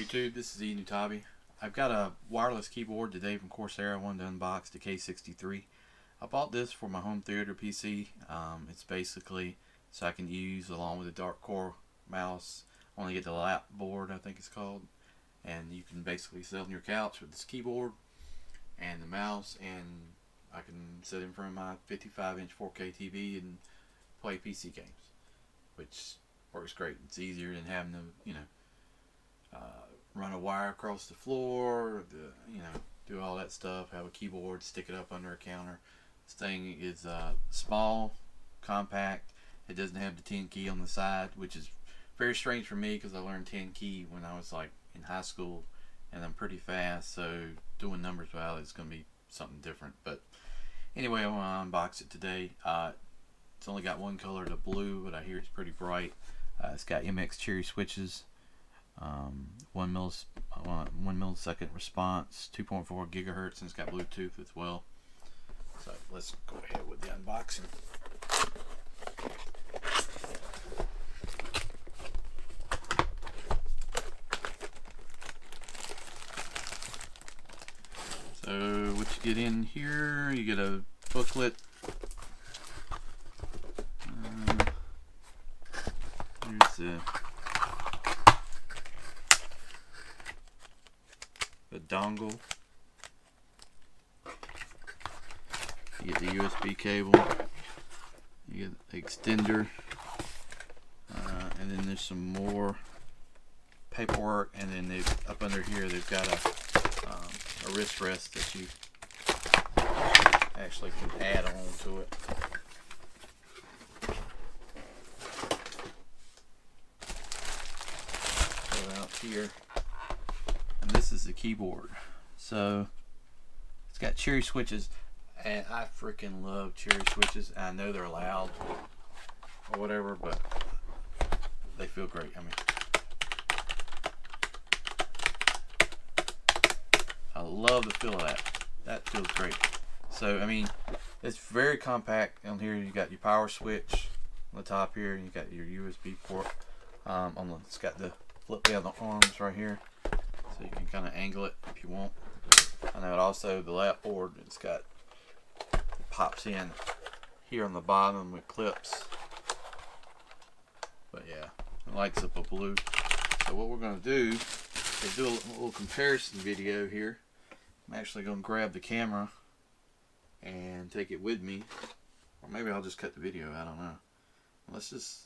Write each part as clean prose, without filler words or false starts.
YouTube, this is Nutabi. I've got a wireless keyboard today from Corsair. I wanted to unbox the K63. I bought this for my home theater PC. It's basically so I can use along with the dark core mouse. I want to get the lap board, I think it's called, and you can basically sit on your couch with this keyboard and the mouse, and I can sit in front of my 55-inch 4K TV and play PC games, which works great. It's easier than having to, run a wire across the floor, do all that stuff, have a keyboard, stick it up under a counter. This thing is small, compact. It doesn't have the 10 key on the side, which is very strange for me because I learned 10 key when I was like in high school, and I'm pretty fast, so doing numbers without it's going to be something different. But anyway, I want to unbox it today. It's only got one color, the blue, but I hear it's pretty bright. It's got MX cherry switches, 1 millisecond response, 2.4 gigahertz, and it's got Bluetooth as well. So let's go ahead with the unboxing. So what you get in here, you get a booklet. Here's the dongle. You get the USB cable. You get the extender, and then there's some more paperwork. And then they up under here they've got a wrist rest that you actually can add on to it. Go out here, and this is the keyboard. So it's got cherry switches, and I freaking love cherry switches. I know they're loud or whatever, but they feel great. I mean, I love the feel of that. That feels great. So I mean, it's very compact. On here you got your power switch on the top here, and you got your USB port. It's got the flip down the arms right here, so you can kind of angle it if you want. I know it also, the lap board, it pops in here on the bottom with clips. But yeah, it lights up a blue. So what we're going to do is do a little comparison video here. I'm actually going to grab the camera and take it with me, or maybe I'll just cut the video, I don't know. Let's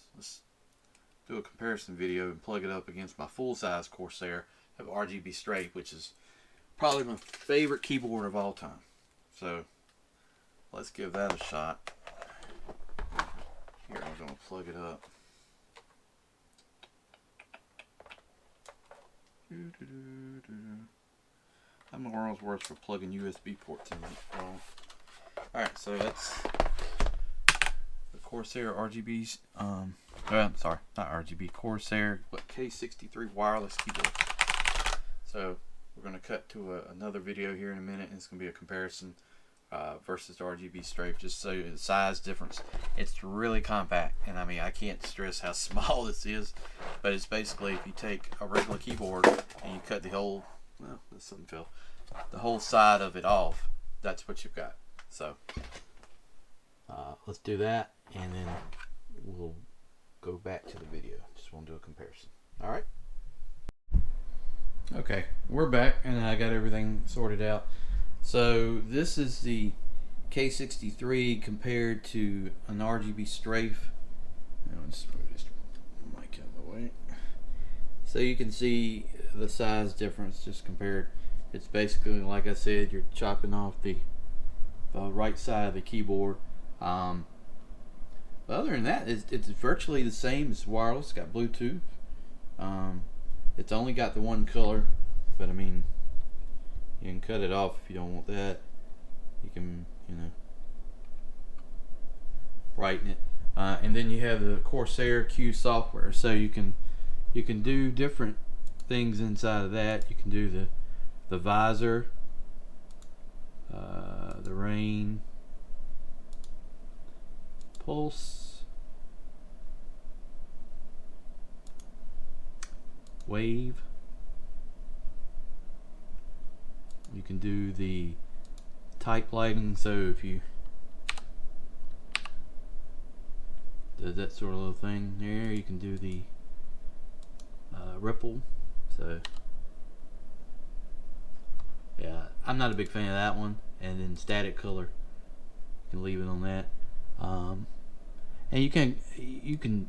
do a comparison video and plug it up against my full-size Corsair. I have RGB Strafe, which is probably my favorite keyboard of all time. So let's give that a shot. Here, I'm going to plug it up. I'm the world's worst for plugging USB ports in. Alright, so that's the Corsair RGBs. Sorry, not RGB, Corsair K63 Wireless Keyboard. So we're going to cut to another video here in a minute, and it's going to be a comparison versus the RGB Strafe, just so the size difference. It's really compact, and I mean, I can't stress how small this is, but it's basically, if you take a regular keyboard and you cut the whole, well, this doesn't feel, the whole side of it off, that's what you've got. So let's do that, and then we'll go back to the video. Just want to do a comparison. Alright. Okay, we're back, and I got everything sorted out. So this is the K63 compared to an RGB Strafe. Let's move this mic out of the way. So you can see the size difference just compared. It's basically, like I said, you're chopping off the right side of the keyboard. But other than that, it's virtually the same. It's wireless. It's got Bluetooth. It's only got the one color, but I mean, you can cut it off if you don't want that. You can, brighten it. And then you have the Corsair Q software, so you can do different things inside of that. You can do the visor, the rain, pulse, wave, You can do the type lighting, so if you does that sort of little thing there, you can do the ripple. So yeah, I'm not a big fan of that one. And then static color, you can leave it on that. And you can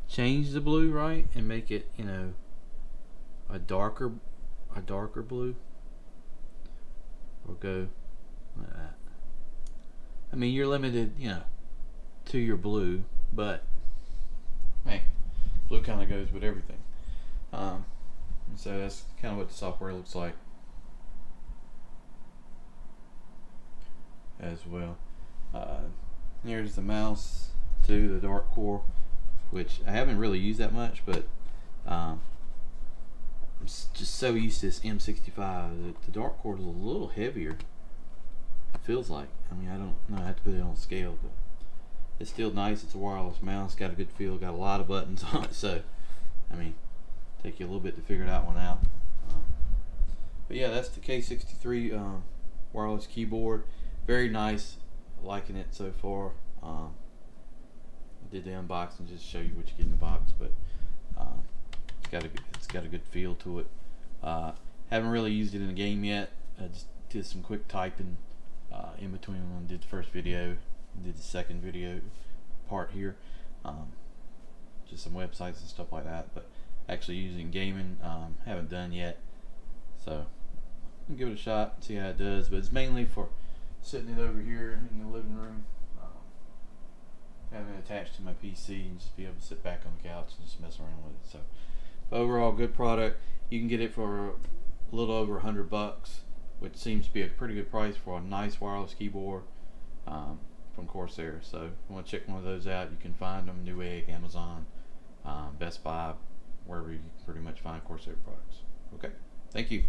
change the blue, right, and make it, you know, a darker blue, or go like that. I mean, you're limited, you know, to your blue, but hey, blue kind of goes with everything. So that's kind of what the software looks like as well. Here's the mouse too, the dark core, which I haven't really used that much, but I'm just so used to this M65. The dark core is a little heavier, it feels like. I mean, I don't know, I have to put it on scale, but it's still nice. It's a wireless mouse, got a good feel, got a lot of buttons on it, so I mean, take you a little bit to figure that one out. But yeah, that's the K63 wireless keyboard. Very nice, liking it so far. I did the unboxing just to show you what you get in the box, but it's got a good feel to it. Haven't really used it in a game yet. I just did some quick typing in between when I did the first video and did the second video part here. Just some websites and stuff like that, but actually using gaming, haven't done yet. So I'll give it a shot and see how it does, but it's mainly for sitting it over here in the living room, having it attached to my PC and just be able to sit back on the couch and just mess around with it. So overall, good product. You can get it for a little over $100, which seems to be a pretty good price for a nice wireless keyboard from Corsair. So if you want to check one of those out, you can find them Newegg, Amazon, Best Buy, wherever you can pretty much find Corsair products. Okay, thank you.